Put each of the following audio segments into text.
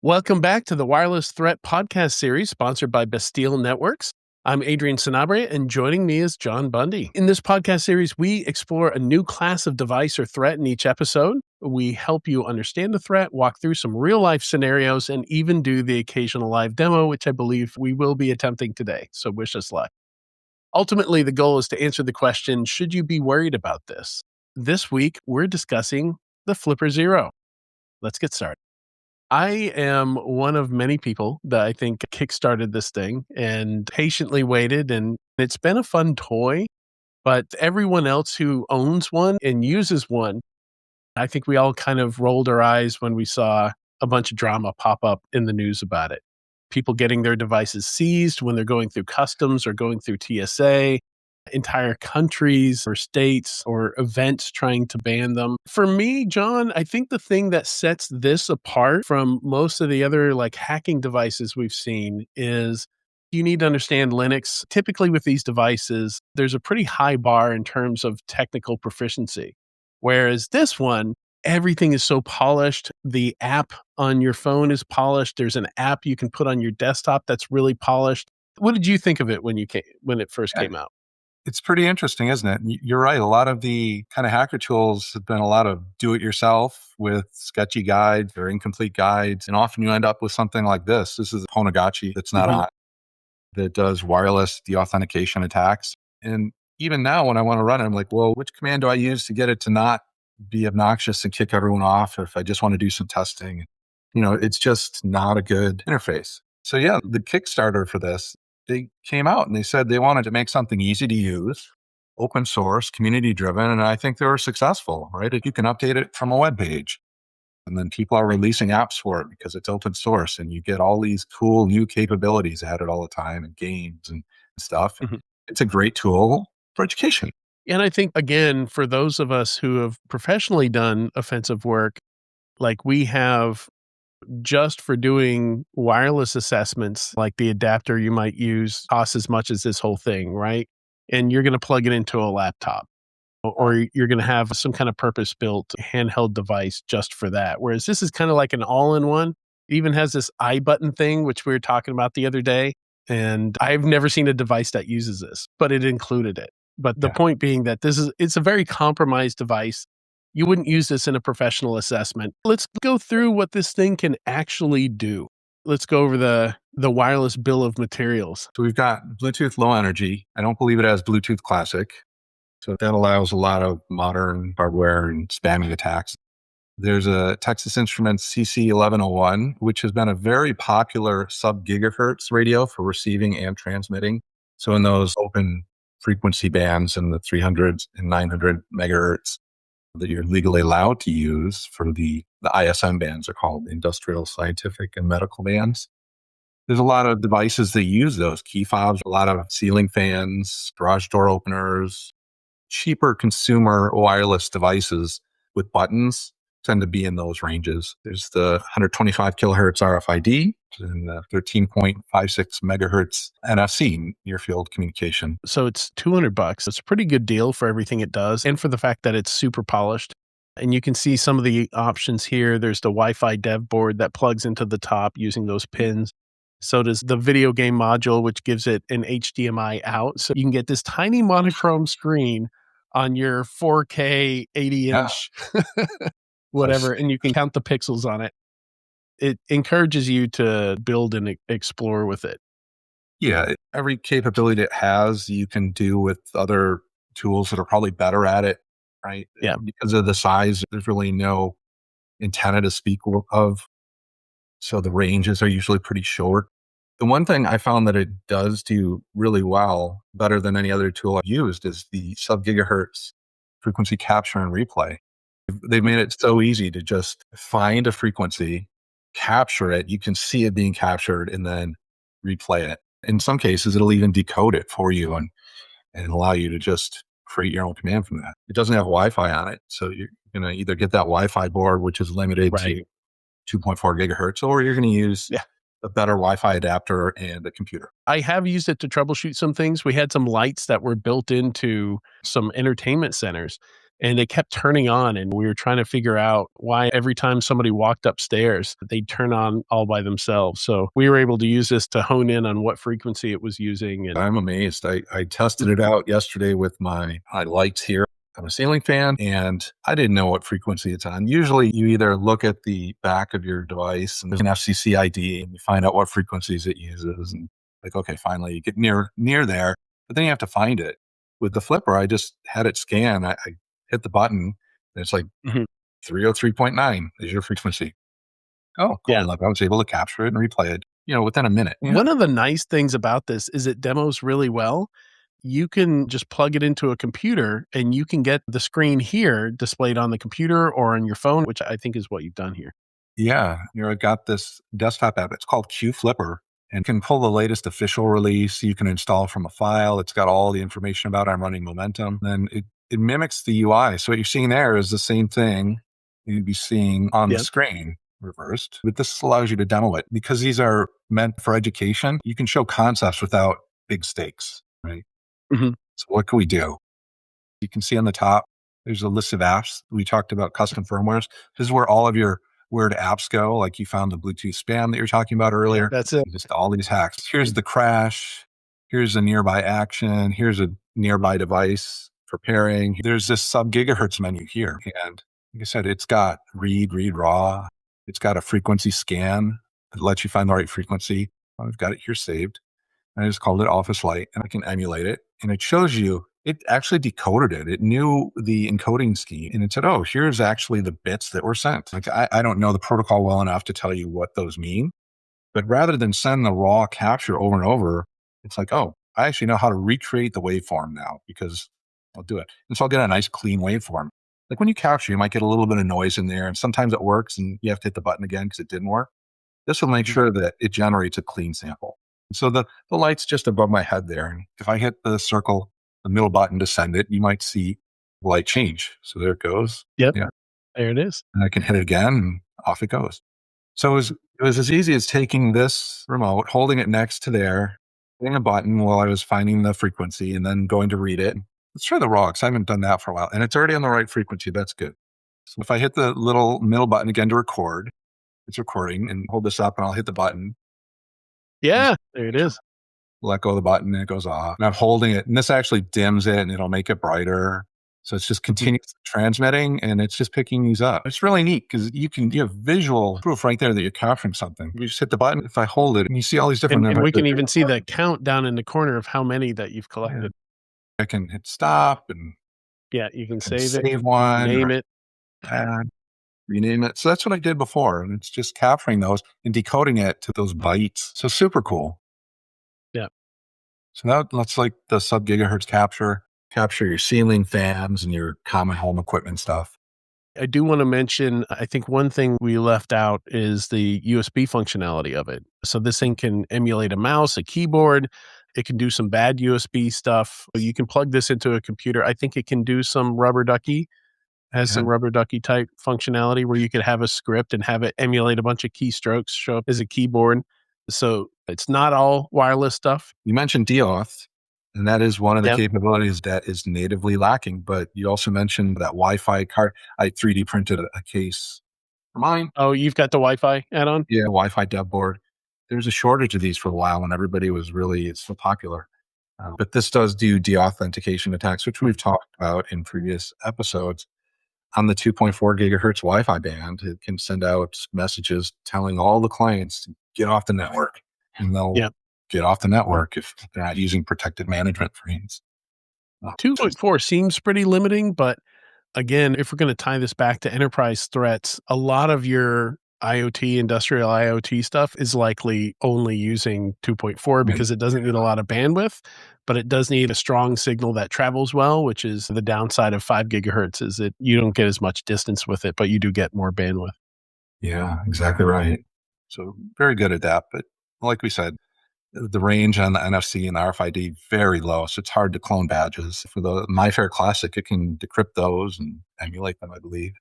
Welcome back to the Wireless Threat Podcast series sponsored by Bastille Networks. I'm Adrian Sanabria, and joining me is John Bundy. In this podcast series, we explore a new class of device or threat in each episode. We help you understand the threat, walk through some real-life scenarios, and even do the occasional live demo, which I believe we will be attempting today. So wish us luck. Ultimately, the goal is to answer the question, should you be worried about this? This week, we're discussing the Flipper Zero. Let's get started. I am one of many people that I think kickstarted this thing and patiently waited, and it's been a fun toy, but everyone else who owns one and uses one, I think we all kind of rolled our eyes when we saw a bunch of drama pop up in the news about it. People getting their devices seized when they're going through customs or going through TSA, entire countries or states or events trying to ban them. For me, John, I think the thing that sets this apart from most of the other hacking devices we've seen is you need to understand Linux. Typically with these devices, there's a pretty high bar in terms of technical proficiency. Whereas this one, everything is so polished. The app on your phone is polished. There's an app you can put on your desktop that's really polished. What did you think of it when it first came out? It's pretty interesting, isn't it? You're right. A lot of the kind of hacker tools have been a lot of do-it-yourself with sketchy guides or incomplete guides. And often you end up with something like this. This is a Ponagachi that's not on, that does wireless deauthentication attacks. And even now when I want to run it, I'm like, well, which command do I use to get it to not be obnoxious and kick everyone off? Or if I just want to do some testing, it's just not a good interface. So yeah, the Kickstarter for this, they came out and they said they wanted to make something easy to use, open source, community driven. And I think they were successful, right? If you can update it from a web page and then people are releasing apps for it because it's open source and you get all these cool new capabilities added all the time and games and stuff. It's a great tool for education. And I think, again, for those of us who have professionally done offensive work, like we have just for doing wireless assessments, like the adapter you might use costs as much as this whole thing, right? And you're going to plug it into a laptop or you're going to have some kind of purpose-built handheld device just for that. Whereas this is kind of like an all-in-one. It even has this I button thing, which we were talking about the other day. And I've never seen a device that uses this, but it included it. But the point being that it's a very compromised device. You wouldn't use this in a professional assessment. Let's go through what this thing can actually do. Let's go over the wireless bill of materials. So we've got Bluetooth Low Energy. I don't believe it has Bluetooth Classic. So that allows a lot of modern hardware and spamming attacks. There's a Texas Instruments CC1101, which has been a very popular sub-gigahertz radio for receiving and transmitting. So in those open frequency bands in the 300 and 900 megahertz that you're legally allowed to use for the ISM bands are called industrial, scientific, and medical bands. There's a lot of devices that use those key fobs, a lot of ceiling fans, garage door openers, cheaper consumer wireless devices with buttons tend to be in those ranges. There's the 125 kilohertz RFID and the 13.56 megahertz NFC, near field communication. So it's $200. It's a pretty good deal for everything it does and for the fact that it's super polished. And you can see some of the options here. There's the Wi-Fi dev board that plugs into the top using those pins. So does the video game module, which gives it an HDMI out. So you can get this tiny monochrome screen on your 4K 80-inch whatever, and you can count the pixels on it. It encourages you to build and explore with it. Yeah, every capability it has, you can do with other tools that are probably better at it, right? Yeah. Because of the size, there's really no antenna to speak of. So the ranges are usually pretty short. The one thing I found that it does do really well, better than any other tool I've used, is the sub-gigahertz frequency capture and replay. They've made it so easy to just find a frequency, capture it. You can see it being captured and then replay it. In some cases, it'll even decode it for you and allow you to just create your own command from that. It doesn't have Wi-Fi on it. So you're going to either get that Wi-Fi board, which is limited to 2.4 gigahertz, or you're going to use a better Wi-Fi adapter and a computer. I have used it to troubleshoot some things. We had some lights that were built into some entertainment centers and it kept turning on. And we were trying to figure out why every time somebody walked upstairs, they'd turn on all by themselves. So we were able to use this to hone in on what frequency it was using. And I'm amazed. I tested it out yesterday with my lights here on a ceiling fan, and I didn't know what frequency it's on. Usually you either look at the back of your device and there's an FCC ID and you find out what frequencies it uses, and like, okay, finally you get near there, but then you have to find it. With the flipper, I just had it scan. I hit the button and it's like Mhm. 303.9 is your frequency. Oh, cool. Yeah. Like I was able to capture it and replay it, within a minute. Yeah. One of the nice things about this is it demos really well. You can just plug it into a computer and you can get the screen here displayed on the computer or on your phone, which I think is what you've done here. Yeah. I got this desktop app. It's called Q Flipper and can pull the latest official release. You can install from a file. It's got all the information about I'm running Momentum. Then it mimics the UI. So what you're seeing there is the same thing you'd be seeing on the Yep. screen reversed. But this allows you to demo it because these are meant for education. You can show concepts without big stakes, right? Mhm. So what can we do? You can see on the top, there's a list of apps. We talked about custom firmwares. This is where all of your weird apps go. Like you found the Bluetooth spam that you were talking about earlier. That's it. Just all these hacks. Here's the crash. Here's a nearby action. Here's a nearby device for pairing. There's this sub gigahertz menu here. And like I said, it's got read raw. It's got a frequency scan that lets you find the right frequency. I've got it here saved. I just called it Office Light and I can emulate it. And it shows you, it actually decoded it. It knew the encoding scheme and it said, oh, here's actually the bits that were sent. Like I don't know the protocol well enough to tell you what those mean, but rather than send the raw capture over and over, it's like, oh, I actually know how to recreate the waveform now because I'll do it. And so I'll get a nice clean waveform. Like when you capture, you might get a little bit of noise in there and sometimes it works and you have to hit the button again because it didn't work. This will make sure that it generates a clean sample. So the light's just above my head there. And if I hit the circle, the middle button to send it, you might see the light change. So there it goes. Yep. Yeah. There it is. And I can hit it again and off it goes. So it was as easy as taking this remote, holding it next to there, hitting a button while I was finding the frequency and then going to read it. Let's try the raw because I haven't done that for a while. And it's already on the right frequency. That's good. So if I hit the little middle button again to record, it's recording, and hold this up and I'll hit the button. Yeah, there it is. Let go of the button and it goes off. And I'm holding it and this actually dims it and it'll make it brighter. So it's just continues transmitting and it's just picking these up. It's really neat because you have visual proof right there that you're capturing something. You just hit the button. If I hold it and you see all these different And we can even see the count down in the corner of how many that you've collected. I can hit stop and Yeah, you can save it, save one, name it. add, rename it. So that's what I did before. And it's just capturing those and decoding it to those bytes. So super cool. Yeah. So that's like the sub gigahertz capture your ceiling fans and your common home equipment stuff. I do want to mention, I think one thing we left out is the USB functionality of it. So this thing can emulate a mouse, a keyboard. It can do some bad USB stuff. You can plug this into a computer. I think it can do some rubber ducky, has some rubber ducky type functionality where you could have a script and have it emulate a bunch of keystrokes, show up as a keyboard. So it's not all wireless stuff. You mentioned DAuth, and that is one of the Yep. capabilities that is natively lacking. But you also mentioned that Wi-Fi card. I 3D printed a case for mine. Oh, you've got the Wi-Fi add-on? Yeah, Wi-Fi dev board. There's a shortage of these for a while when everybody was it's so popular. But this does do deauthentication attacks, which we've talked about in previous episodes. On the 2.4 gigahertz Wi-Fi band, it can send out messages telling all the clients to get off the network, and they'll get off the network if they're not using protected management frames. 2.4 seems pretty limiting, but again, if we're going to tie this back to enterprise threats, a lot of your IoT, industrial IoT stuff is likely only using 2.4 because it doesn't need a lot of bandwidth, but it does need a strong signal that travels well, which is the downside of 5 gigahertz is that you don't get as much distance with it, but you do get more bandwidth. Yeah, exactly right. So very good at that. But like we said, the range on the NFC and the RFID very low. So it's hard to clone badges. For the MyFair Classic, it can decrypt those and emulate them, I believe.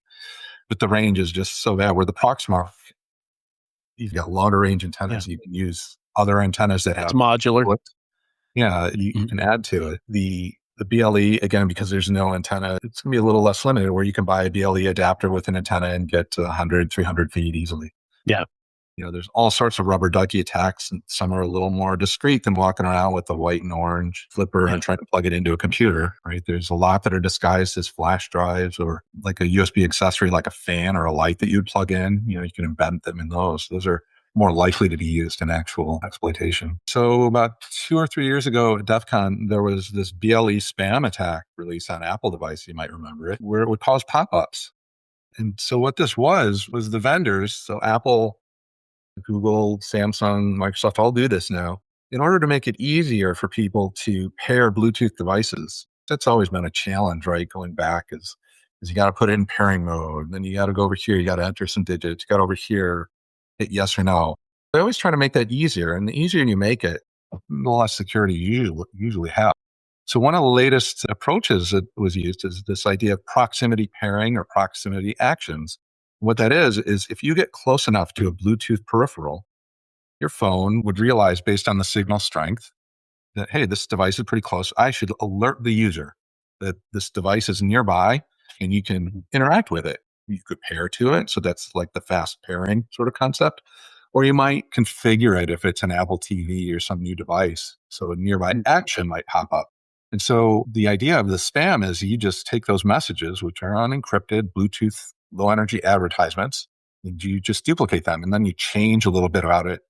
But the range is just so bad. Where the Proxmark, you've got longer range antennas. You can use other antennas that have It's modular. Yeah, you can add to it. The The BLE, again, because there's no antenna, it's going to be a little less limited where you can buy a BLE adapter with an antenna and get to 100, 300 feet easily. Yeah. There's all sorts of rubber ducky attacks, and some are a little more discreet than walking around with a white and orange flipper and trying to plug it into a computer, right? There's a lot that are disguised as flash drives or like a USB accessory, like a fan or a light that you'd plug in. You can embed them in those. Those are more likely to be used in actual exploitation. So about 2 or 3 years ago at DEF CON, there was this BLE spam attack released on Apple device, you might remember it, where it would cause pop-ups. And so what this was the vendors, so Apple, Google, Samsung, Microsoft all do this now. In order to make it easier for people to pair Bluetooth devices, that's always been a challenge, right? Going back is you got to put it in pairing mode. Then you got to go over here. You got to enter some digits. You got over here, hit yes or no. I always try to make that easier. And the easier you make it, the less security you usually have. So one of the latest approaches that was used is this idea of proximity pairing or proximity actions. What that is if you get close enough to a Bluetooth peripheral, your phone would realize based on the signal strength that, hey, this device is pretty close. I should alert the user that this device is nearby and you can interact with it. You could pair to it. So that's like the fast pairing sort of concept. Or you might configure it if it's an Apple TV or some new device. So a nearby action might pop up. And so the idea of the spam is you just take those messages, which are unencrypted Bluetooth low energy advertisements, and you just duplicate them. And then you change a little bit about it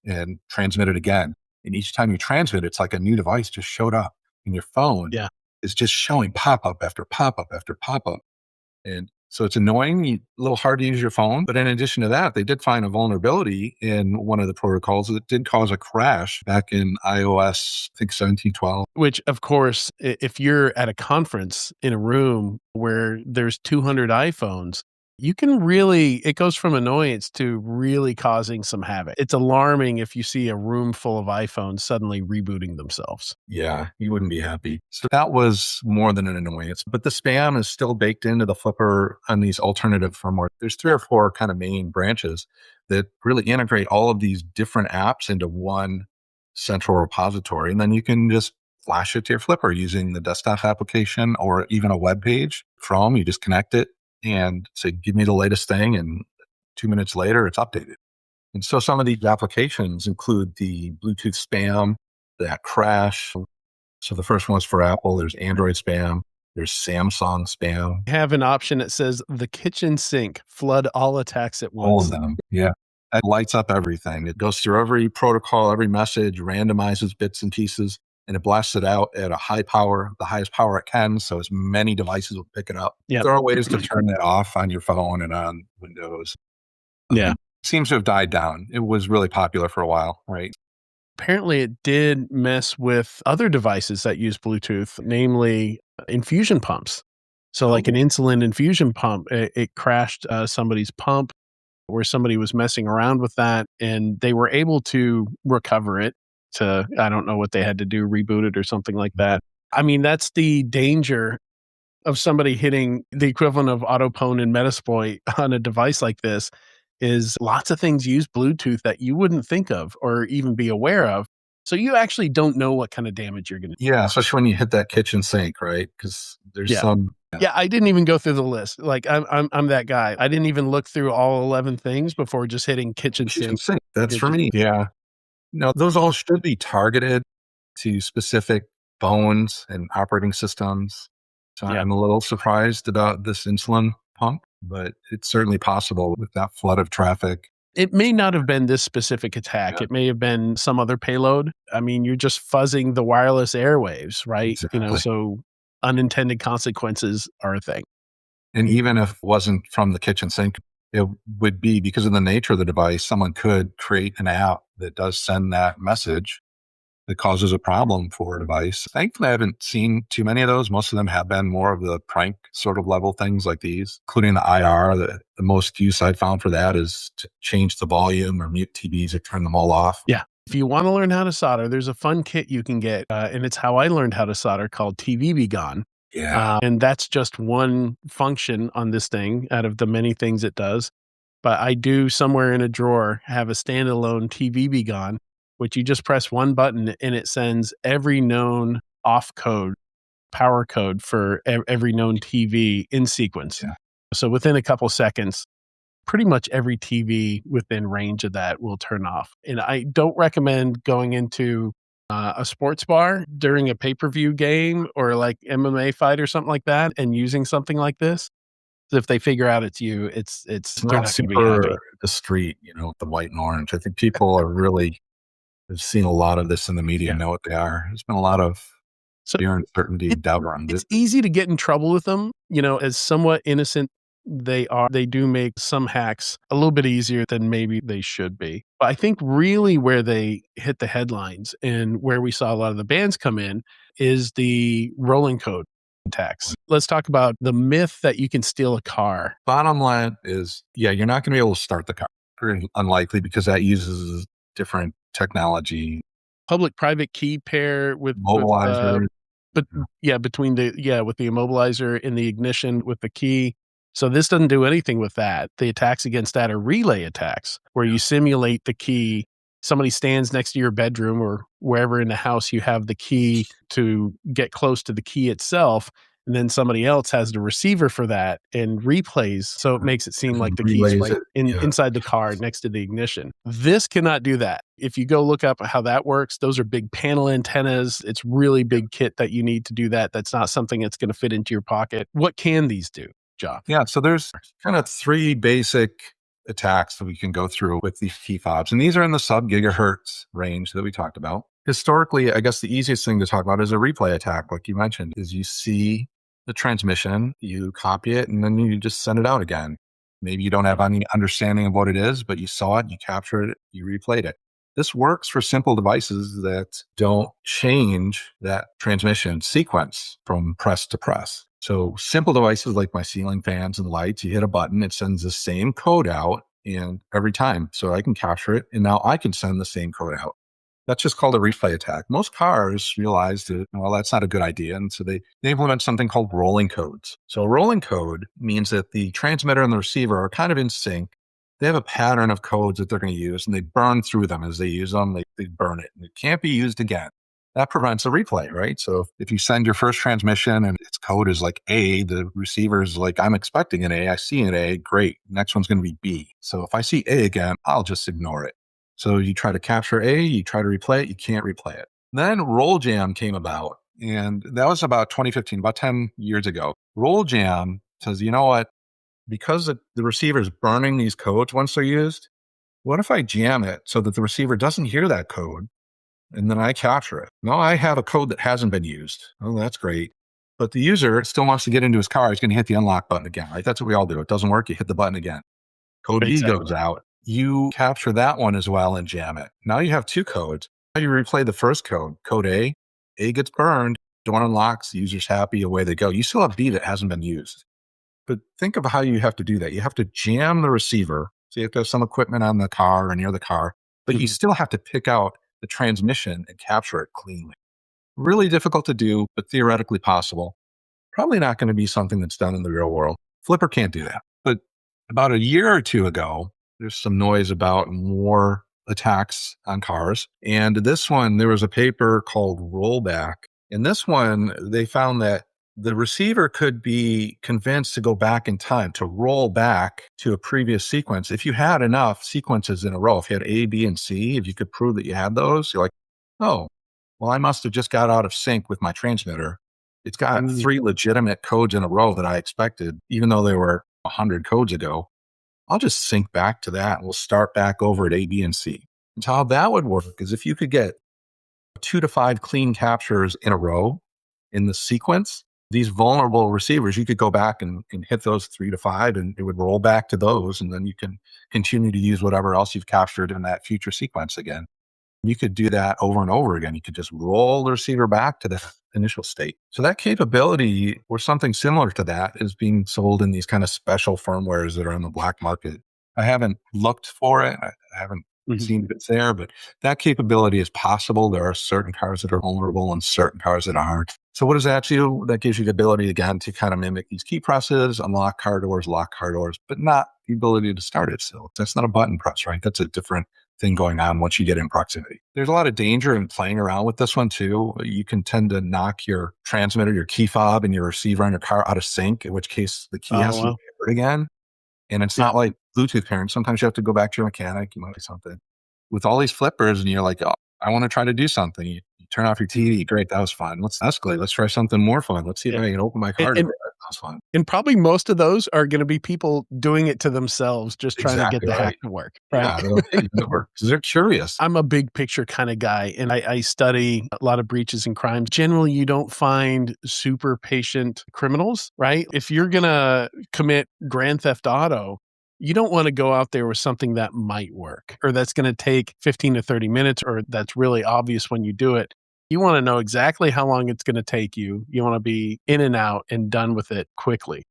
and transmit it again. And each time you transmit, it's like a new device just showed up in your phone. Yeah. It's just showing pop-up after pop-up after pop-up. And so it's annoying, a little hard to use your phone. But in addition to that, they did find a vulnerability in one of the protocols that did cause a crash back in iOS, I think 17.12. Which, of course, if you're at a conference in a room where there's 200 iPhones, you can it goes from annoyance to really causing some havoc. It's alarming if you see a room full of iPhones suddenly rebooting themselves. Yeah, you wouldn't be happy. So that was more than an annoyance. But the spam is still baked into the flipper on these alternative firmware. There's 3 or 4 kind of main branches that really integrate all of these different apps into one central repository. And then you can just flash it to your flipper using the desktop application or even a web page. Chrome, you just connect it and say, give me the latest thing. And 2 minutes later, it's updated. And so some of these applications include the Bluetooth spam, that crash. So the first one's for Apple. There's Android spam. There's Samsung spam. Have an option that says the kitchen sink, flood all attacks at once. All of them. Yeah. That lights up everything. It goes through every protocol, every message, randomizes bits and pieces, and it blasts it out at a high power, the highest power it can. So as many devices will pick it up. Yep. There are ways to turn that off on your phone and on Windows. Yeah. It seems to have died down. It was really popular for a while, right? Apparently, it did mess with other devices that use Bluetooth, namely infusion pumps. So like an insulin infusion pump, it crashed somebody's pump where somebody was messing around with that, and they were able to recover it to, I don't know what they had to do, reboot it or something like that. I mean, that's the danger of somebody hitting the equivalent of Autopwn and Metasploit on a device like this. Is lots of things use Bluetooth that you wouldn't think of or even be aware of. So you actually don't know what kind of damage you're going to do. Yeah, especially when you hit that kitchen sink, right? Because there's some. Yeah, I didn't even go through the list. Like I'm that guy. I didn't even look through all 11 things before just hitting kitchen sink. That's for me. Yeah. No, those all should be targeted to specific phones and operating systems. So I'm a little surprised about this insulin pump, but it's certainly possible with that flood of traffic. It may not have been this specific attack. Yeah. It may have been some other payload. I mean, you're just fuzzing the wireless airwaves, right? Exactly. So unintended consequences are a thing. And even if it wasn't from the kitchen sink, it would be because of the nature of the device, someone could create an app that does send that message that causes a problem for a device. Thankfully, I haven't seen too many of those. Most of them have been more of the prank sort of level things like these, including the IR. The most use I've found for that is to change the volume or mute TVs or turn them all off. Yeah. If you want to learn how to solder, there's a fun kit you can get, and it's how I learned how to solder, called TV Be Gone. Yeah. And that's just one function on this thing out of the many things it does. But I do somewhere in a drawer have a standalone TV Be Gone, which you just press one button and it sends every known off code power code for every known TV in sequence. Yeah. So within a couple seconds, pretty much every TV within range of that will turn off. And I don't recommend going into a sports bar during a pay-per-view game or like MMA fight or something like that and using something like this. If they figure out it's you, it's It's they're not not going to be happy. super discreet, the white and orange. I think people are really have seen a lot of this in the media, know what they are. There's been a lot of So fear, uncertainty, doubt around it's it. easy to get in trouble with them, as somewhat innocent they are. They do make some hacks a little bit easier than maybe they should be. But I think really where they hit the headlines and where we saw a lot of the bans come in is the rolling code attacks. Let's talk about the myth that you can steal a car. Bottom line is, you're not going to be able to start the car. Very unlikely because that uses different technology. Public-private key pair with Mobilizer. but between with the immobilizer in the ignition with the key. So this doesn't do anything with that. The attacks against that are relay attacks where you simulate the key. Somebody stands next to your bedroom or wherever in the house you have the key to get close to the key itself. And then somebody else has the receiver for that and replays. So it makes it seem like the key's Relays right it, inside the car next to the ignition. This cannot do that. If you go look up how that works, those are big panel antennas. It's really big kit that you need to do that. That's not something that's going to fit into your pocket. What can these do, Joff? Yeah, so there's kind of three basic attacks that we can go through with these key fobs. And these are in the sub-gigahertz range that we talked about. Historically, I guess the easiest thing to talk about is a replay attack, like you mentioned, is you see the transmission, you copy it, and then you just send it out again. Maybe you don't have any understanding of what it is, but you saw it, you captured it, you replayed it. This works for simple devices that don't change that transmission sequence from press to press. So simple devices like my ceiling fans and lights, you hit a button, it sends the same code out and every time. So I can capture it and now I can send the same code out. That's just called a replay attack. Most cars realize that, that's not a good idea. And so they implement something called rolling codes. So a rolling code means that the transmitter and the receiver are kind of in sync. They have a pattern of codes that they're going to use and they burn through them as they use them. They burn it and it can't be used again. That prevents a replay, right? So if you send your first transmission and its code is like A, the receiver is like, I'm expecting an A, I see an A, great. Next one's going to be B. So if I see A again, I'll just ignore it. So you try to capture A, you try to replay it, you can't replay it. Then RollJam came about, and that was about 2015, about 10 years ago. RollJam says, you know what? Because the receiver is burning these codes once they're used, what if I jam it so that the receiver doesn't hear that code and then I capture it? Now I have a code that hasn't been used. Oh, that's great. But the user still wants to get into his car. He's going to hit the unlock button again, right? That's what we all do. It doesn't work. You hit the button again. Code B goes out. You capture that one as well and jam it. Now you have two codes. Now you replay the first code, code A gets burned, door unlocks, the user's happy, away they go. You still have B that hasn't been used. But think of how you have to do that. You have to jam the receiver. So you have to have some equipment on the car or near the car, but you still have to pick out the transmission and capture it cleanly. Really difficult to do, but theoretically possible. Probably not going to be something that's done in the real world. Flipper can't do that. But about a year or two ago, there's some noise about more attacks on cars. And this one, there was a paper called Rollback. In this one, they found that the receiver could be convinced to go back in time, to roll back to a previous sequence. If you had enough sequences in a row, if you had A, B, and C, if you could prove that you had those, you're like, oh, well, I must have just got out of sync with my transmitter. It's got 3 legitimate codes in a row that I expected, even though they were 100 codes ago. I'll just sync back to that and we'll start back over at A, B, and C. And so how that would work is if you could get 2 to 5 clean captures in a row in the sequence, these vulnerable receivers, you could go back and hit those 3 to 5 and it would roll back to those. And then you can continue to use whatever else you've captured in that future sequence again. You could do that over and over again. You could just roll the receiver back to the initial state. So that capability or something similar to that is being sold in these kind of special firmwares that are in the black market. I haven't looked for it. I haven't seen if it's there, but that capability is possible. There are certain cars that are vulnerable and certain cars that aren't. So what does that do? That gives you the ability again to kind of mimic these key presses, unlock car doors, lock car doors, but not the ability to start it still. That's not a button press, right? That's a different thing going on once you get in proximity. There's a lot of danger in playing around with this one too. You can tend to knock your transmitter, your key fob, and your receiver on your car out of sync, in which case the key has to be paired again. And it's not like Bluetooth pairing. Sometimes you have to go back to your mechanic. You might do something with all these flippers, and you're like, oh, I want to try to do something. You turn off your TV. Great, that was fun. Let's escalate. Let's try something more fun. Let's see if I can open my car door. That was fun. And probably most of those are going to be people doing it to themselves, just trying to get the hack to work. Right? Yeah, because they're curious. I'm a big picture kind of guy, and I study a lot of breaches and crimes. Generally, you don't find super patient criminals, right? If you're going to commit Grand Theft Auto, you don't want to go out there with something that might work or that's going to take 15 to 30 minutes or that's really obvious when you do it. You want to know exactly how long it's going to take you. You want to be in and out and done with it quickly.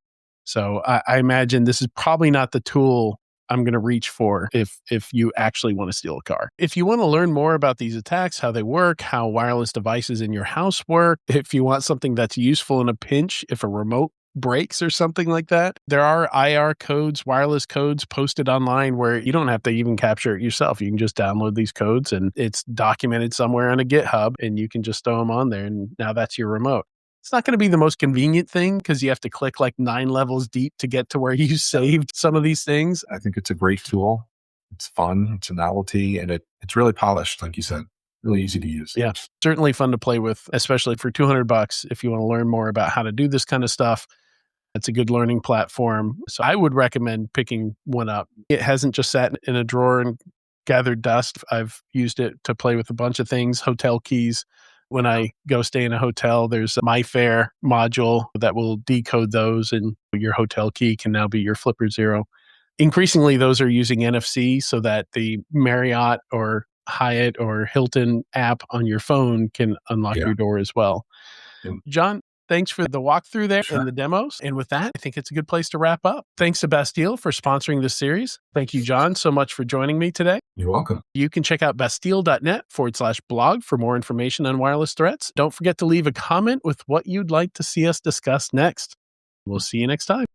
So I imagine this is probably not the tool I'm going to reach for if you actually want to steal a car. If you want to learn more about these attacks, how they work, how wireless devices in your house work, if you want something that's useful in a pinch, if a remote breaks or something like that, there are IR codes, wireless codes posted online where you don't have to even capture it yourself. You can just download these codes and it's documented somewhere on a GitHub and you can just throw them on there and now that's your remote. It's not going to be the most convenient thing because you have to click like 9 levels deep to get to where you saved some of these things. I think it's a great tool. It's fun. It's a novelty and it's really polished, like you said. Really easy to use. Yeah, certainly fun to play with, especially for $200 if you want to learn more about how to do this kind of stuff. It's a good learning platform. So I would recommend picking one up. It hasn't just sat in a drawer and gathered dust. I've used it to play with a bunch of things, hotel keys. When I go stay in a hotel, there's a MyFair module that will decode those and your hotel key can now be your Flipper Zero. Increasingly, those are using NFC so that the Marriott or Hyatt or Hilton app on your phone can unlock your door as well. Yeah. John, thanks for the walkthrough there and the demos. And with that, I think it's a good place to wrap up. Thanks to Bastille for sponsoring this series. Thank you, John, so much for joining me today. You're welcome. You can check out bastille.net/blog for more information on wireless threats. Don't forget to leave a comment with what you'd like to see us discuss next. We'll see you next time.